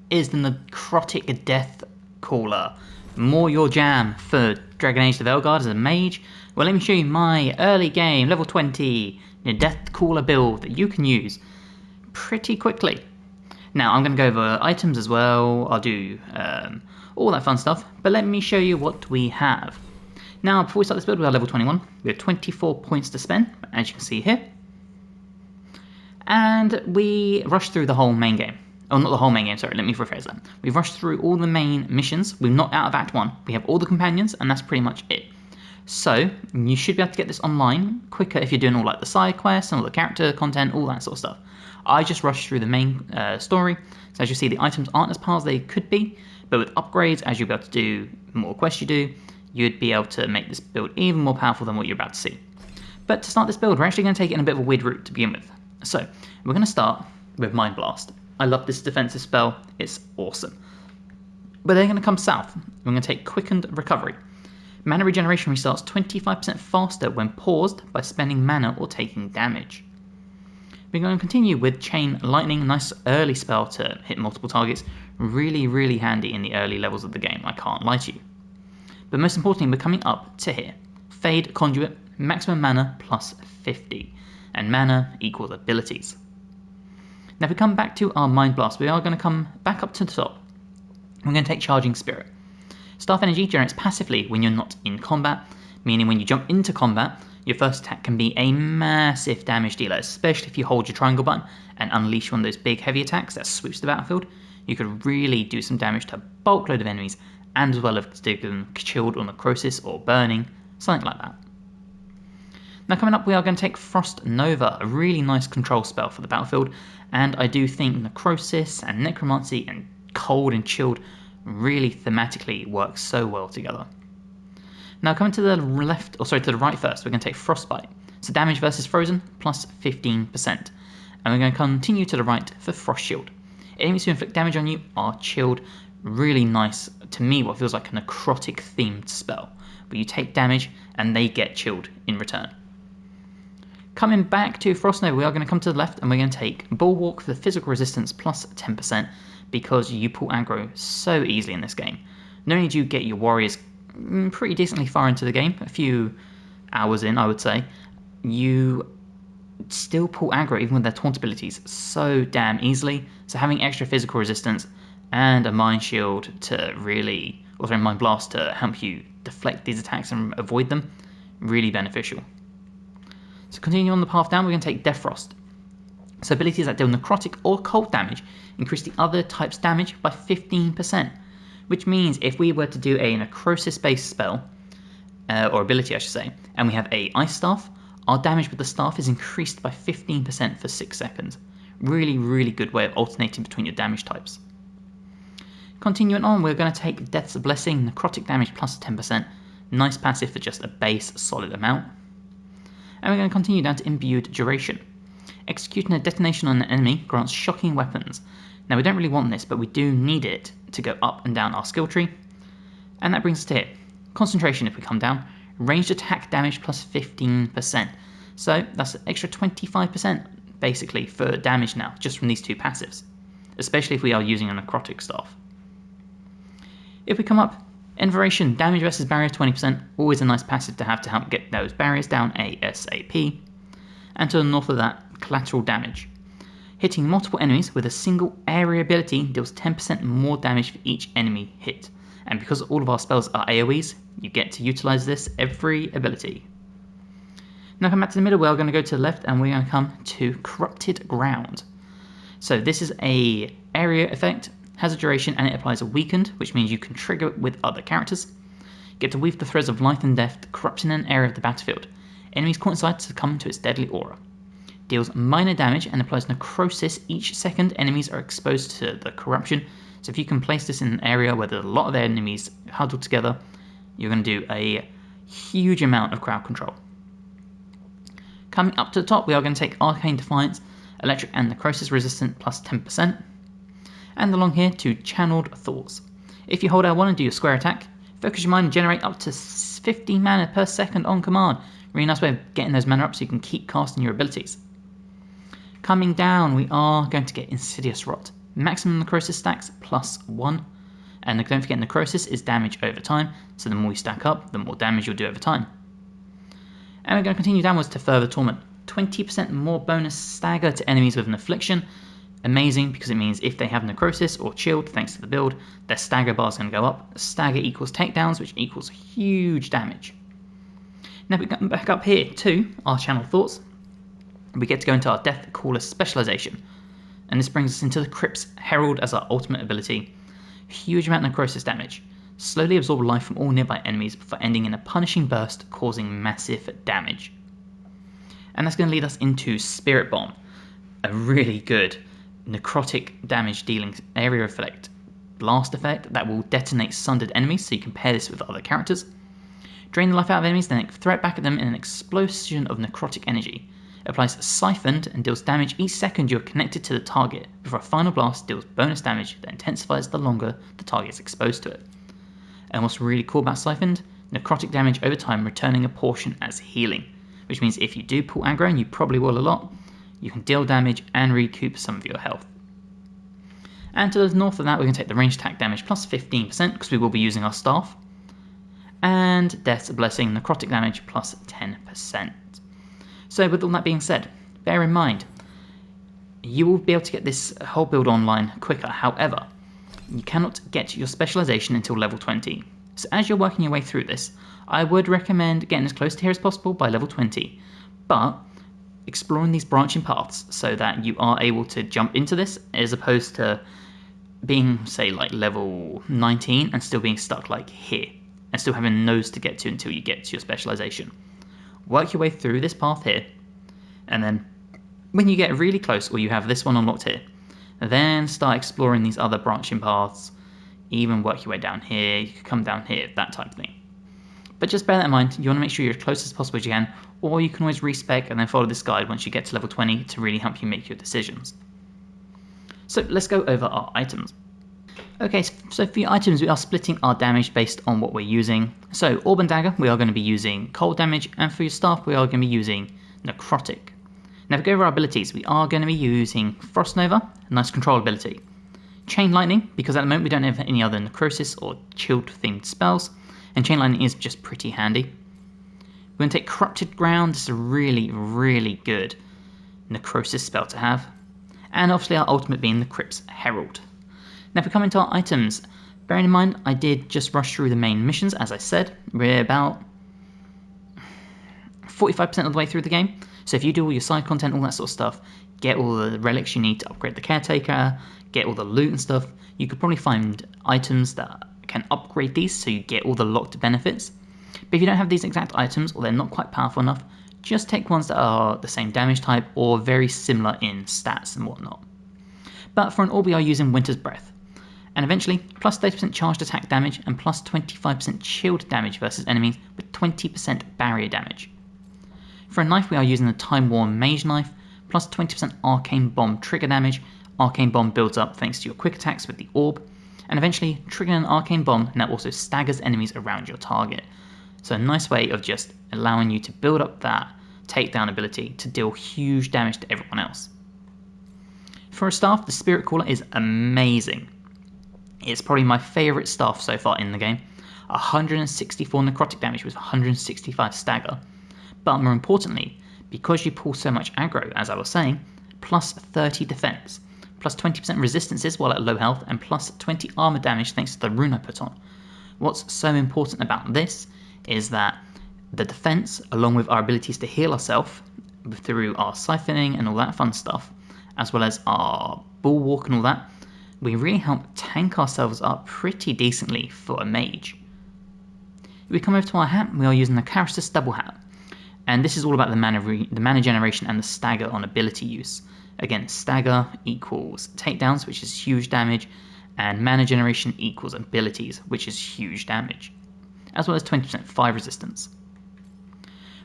is the necrotic Death Caller. More your jam for Dragon Age The Veilguard as a mage? Well, let me show you my early game, level 20, Death Caller build that you can use pretty quickly. Now, I'm going to go over items as well, I'll do all that fun stuff, but let me show you what we have. Now, before we start this build, we are level 21, we have 24 points to spend, as you can see here. And we rushed through the whole main game. Oh, not the whole main game, sorry, let me rephrase that. We've rushed through all the main missions, we've knocked out of Act 1, we have all the companions, and that's pretty much it. So, you should be able to get this online quicker if you're doing all like the side quests and all the character content, all that sort of stuff. I just rushed through the main story, so as you see the items aren't as powerful as they could be, but with upgrades, as you'll be able to do the more quests you do, you'd be able to make this build even more powerful than what you're about to see. But to start this build, we're actually going to take it in a bit of a weird route to begin with. So, we're going to start with Mind Blast. I love this defensive spell, it's awesome. But then going to come south, we're going to take Quickened Recovery. Mana regeneration restarts 25% faster when paused by spending mana or taking damage. We're going to continue with Chain Lightning, nice early spell to hit multiple targets, really handy in the early levels of the game, I can't lie to you. But most importantly, we're coming up to here. Fade Conduit, maximum mana plus 50, and mana equals abilities. Now if we come back to our Mind Blast, we are going to come back up to the top. We're going to take Charging Spirit. Staff Energy generates passively when you're not in combat, meaning when you jump into combat, your first attack can be a massive damage dealer, especially if you hold your triangle button and unleash one of those big heavy attacks that sweeps the battlefield. You could really do some damage to a bulk load of enemies, and as well as to get them chilled or necrosis or burning, something like that. Now coming up, we are going to take Frost Nova, a really nice control spell for the battlefield, and I do think necrosis and necromancy and cold and chilled really thematically work so well together. Now coming to the left, or sorry, to the right first, we're going to take Frostbite. So damage versus frozen plus 15%. And we're going to continue to the right for Frost Shield. Enemies who inflict damage on you are chilled. Really nice, to me, what feels like a necrotic themed spell, where you take damage and they get chilled in return. Coming back to Frost Nova, we are going to come to the left and we're going to take Bulwark for the physical resistance plus 10%, because you pull aggro so easily in this game. Not only do you get your warriors pretty decently far into the game, a few hours in I would say, you still pull aggro even with their taunt abilities so damn easily, so having extra physical resistance and a Mind Shield to really, or sorry, Mind Blast to help you deflect these attacks and avoid them, really beneficial. So continuing on the path down, we're going to take Death Frost. So abilities that deal necrotic or cold damage increase the other type's damage by 15%, which means if we were to do a necrosis based spell, or ability I should say, and we have a Ice Staff, our damage with the staff is increased by 15% for 6 seconds. Really good way of alternating between your damage types. Continuing on, we're going to take Death's Blessing, necrotic damage plus 10%, nice passive for just a base solid amount. And we're going to continue down to Imbued Duration. Executing a detonation on an enemy grants shocking weapons. Now we don't really want this, but we do need it to go up and down our skill tree. And that brings us to here. Concentration if we come down. Ranged attack damage plus 15%. So that's an extra 25% basically for damage now, just from these two passives. Especially if we are using a necrotic staff. If we come up, Enveration, damage versus barrier 20%, always a nice passive to have to help get those barriers down ASAP. And to the north of that, Collateral Damage. Hitting multiple enemies with a single area ability deals 10% more damage for each enemy hit. And because all of our spells are AoEs, you get to utilise this every ability. Now come back to the middle, we're going to go to the left and we're going to come to Corrupted Ground. So this is a area effect, has a duration, and it applies a weakened, which means you can trigger it with other characters. You get to weave the threads of life and death, corrupting an area of the battlefield. Enemies caught inside succumb to its deadly aura. Deals minor damage and applies necrosis each second enemies are exposed to the corruption. So if you can place this in an area where there's a lot of enemies huddled together, you're going to do a huge amount of crowd control. Coming up to the top, we are going to take Arcane Defiance, Electric and Necrosis resistant plus 10%. And along here to Channeled Thoughts. If you hold L1 and do your square attack, focus your mind and generate up to 50 mana per second on command. Really nice way of getting those mana up so you can keep casting your abilities. Coming down, we are going to get Insidious Rot. maximum necrosis stacks +1, and don't forget necrosis is damage over time, so the more you stack up, the more damage you'll do over time. And we're going to continue downwards to further torment. 20% more bonus stagger to enemies with an affliction. Amazing, because it means if they have necrosis or chilled thanks to the build, their stagger bar is going to go up. Stagger equals takedowns, which equals huge damage. Now we come back up here to our channel thoughts. We get to go into our Death Caller specialization, and this brings us into the Crypt's Herald as our ultimate ability. Huge amount of necrosis damage. Slowly absorb life from all nearby enemies before ending in a punishing burst causing massive damage. And that's going to lead us into Spirit Bomb, a really good necrotic damage dealing area effect, blast effect that will detonate sundered enemies, so you can pair this with other characters. Drain the life out of enemies, then throw it back at them in an explosion of necrotic energy. Applies Siphoned and deals damage each second you're connected to the target, before a final blast deals bonus damage that intensifies the longer the target is exposed to it. And what's really cool about Siphoned? Necrotic damage over time returning a portion as healing, which means if you do pull aggro, and you probably will a lot, you can deal damage and recoup some of your health. And to the north of that, we're going to take the range attack damage plus 15%, because we will be using our staff, and Death's Blessing necrotic damage plus 10%. So with all that being said, bear in mind, you will be able to get this whole build online quicker. However, you cannot get your specialization until level 20. So as you're working your way through this, I would recommend getting as close to here as possible by level 20, but exploring these branching paths so that you are able to jump into this, as opposed to being, say, like level 19 and still being stuck like here, and still having nose to get to until you get to your specialization. Work your way through this path here, and then when you get really close, or you have this one unlocked here, then start exploring these other branching paths, even work your way down here, you can come down here, that type of thing. But just bear that in mind, you want to make sure you're as close as possible as you can, or you can always respec and then follow this guide once you get to level 20 to really help you make your decisions. So let's go over our items. Okay, so for your items, we are splitting our damage based on what we're using. So Orb and Dagger, we are going to be using cold damage, and for your staff, we are going to be using necrotic. Now, if we go over our abilities, we are going to be using Frost Nova, a nice control ability. Chain Lightning, because at the moment we don't have any other necrosis or chilled themed spells, and Chain Lightning is just pretty handy. We're going to take Corrupted Ground, this is a really, really good necrosis spell to have. And obviously our ultimate being the Crypt's Herald. Now if we come into our items, bearing in mind I did just rush through the main missions, as I said, we're about 45% of the way through the game. So if you do all your side content, all that sort of stuff, get all the relics you need to upgrade the Caretaker, get all the loot and stuff, you could probably find items that can upgrade these so you get all the locked benefits. But if you don't have these exact items, or they're not quite powerful enough, just take ones that are the same damage type or very similar in stats and whatnot. But for an orb we are using Winter's Breath, and eventually plus 30% charged attack damage and plus 25% shield damage versus enemies with 20% barrier damage. For a knife we are using the Time Worn Mage Knife, plus 20% Arcane Bomb trigger damage. Arcane Bomb builds up thanks to your quick attacks with the orb, and eventually triggering an Arcane Bomb now also staggers enemies around your target. So a nice way of just allowing you to build up that takedown ability to deal huge damage to everyone else. For a staff, the Spirit Caller is amazing. It's probably my favourite staff so far in the game. 164 necrotic damage with 165 stagger. But more importantly, because you pull so much aggro, as I was saying, plus 30 defense, plus 20% resistances while at low health, and plus 20 armor damage thanks to the rune I put on. What's so important about this is that the defense, along with our abilities to heal ourselves through our siphoning and all that fun stuff, as well as our bulwark and all that, we really help tank ourselves up pretty decently for a mage. If we come over to our hat, we are using the Charistus Double Hat, and this is all about the mana generation and the stagger on ability use. Again, stagger equals takedowns, which is huge damage, and mana generation equals abilities, which is huge damage, as well as 20% fire resistance.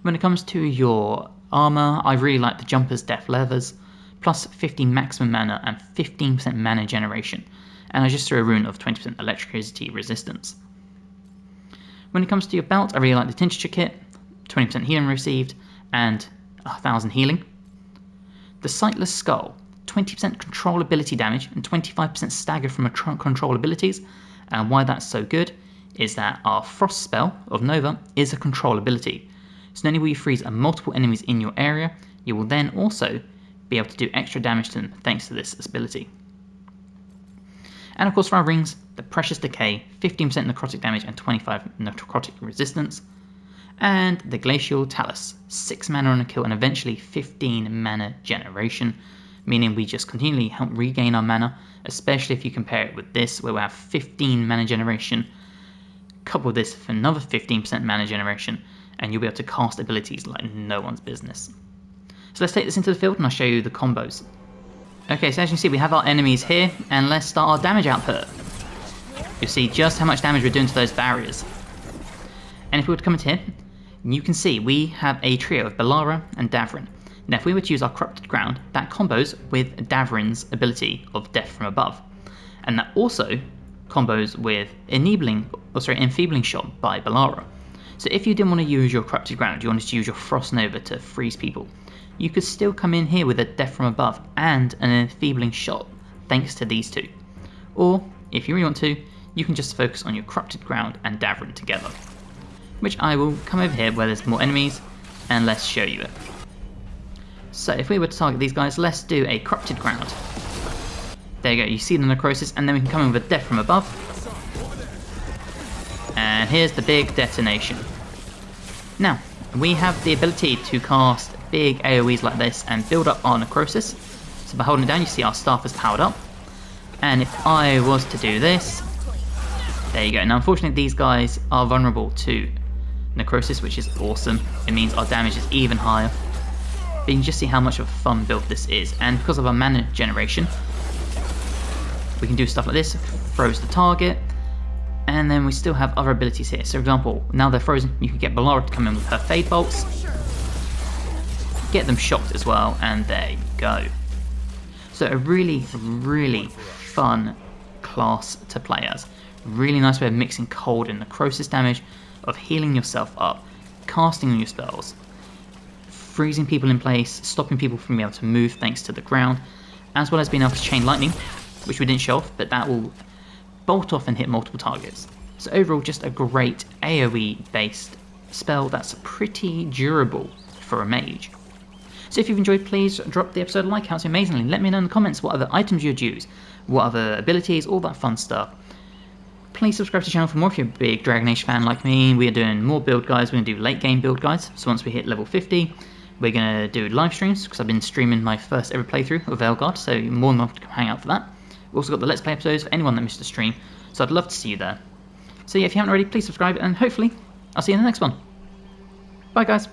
When it comes to your armor, I really like the Jumper's Death Leathers, plus 15 maximum mana and 15% mana generation, and I just threw a rune of 20% electricity resistance. When it comes to your belt, I really like the Tincture Kit, 20% healing received, and 1000 healing. The Sightless Skull, 20% control ability damage and 25% staggered from control abilities. And why that's so good is that our Frost spell of Nova is a control ability. So not only will you freeze multiple enemies in your area, you will then also be able to do extra damage to them thanks to this ability. And of course for our rings, the Precious Decay, 15% necrotic damage and 25 necrotic resistance. And the Glacial Talus, 6 mana on a kill and eventually 15 mana generation, meaning we just continually help regain our mana, especially if you compare it with this where we have 15 mana generation, couple this with another 15% mana generation, and you'll be able to cast abilities like no one's business. So let's take this into the field and I'll show you the combos. Okay, so as you can see we have our enemies here, and let's start our damage output. You'll see just how much damage we're doing to those barriers. And if we were to come into here, you can see we have a trio of Balara and Davrin. Now if we were to use our Corrupted Ground, that combos with Davrin's ability of Death from Above. And that also combos with Enfeebling Shot by Balara. So if you didn't want to use your Corrupted Ground, you wanted to use your Frost Nova to freeze people, you could still come in here with a Death from Above and an Enfeebling Shot thanks to these two. Or, if you really want to, you can just focus on your Corrupted Ground and Davrin together. Which I will come over here where there's more enemies and let's show you it. So if we were to target these guys, let's do a Corrupted Ground. There you go, you see the necrosis, and then we can come in with a Death from Above. And here's the big detonation. Now, we have the ability to cast big AoEs like this and build up our necrosis. So by holding it down, you see our staff is powered up. And if I was to do this, there you go. Now unfortunately these guys are vulnerable to necrosis, which is awesome. It means our damage is even higher. But you can just see how much of a fun build this is. And because of our mana generation, we can do stuff like this, froze the target, and then we still have other abilities here. So for example, now they're frozen, you can get Balara to come in with her Fade Bolts, get them shocked as well, and there you go. So a really, really fun class to play as. Really nice way of mixing cold and necrosis damage, of healing yourself up, casting on your spells, freezing people in place, stopping people from being able to move thanks to the ground, as well as being able to chain lightning, which we didn't show off, but that will bolt off and hit multiple targets. So overall, just a great AoE based spell that's pretty durable for a mage. So if you've enjoyed, please drop the episode a like, helps me amazingly. Let me know in the comments what other items you'd use, what other abilities, all that fun stuff. Please subscribe to the channel for more if you're a big Dragon Age fan like me. We are doing more build guides, we're going to do late game build guides. So once we hit level 50, we're going to do live streams, because I've been streaming my first ever playthrough of Veilguard, so you're more than welcome to come hang out for that. We've also got the Let's Play episodes for anyone that missed a stream, so I'd love to see you there. So yeah, if you haven't already, please subscribe, and hopefully I'll see you in the next one. Bye guys!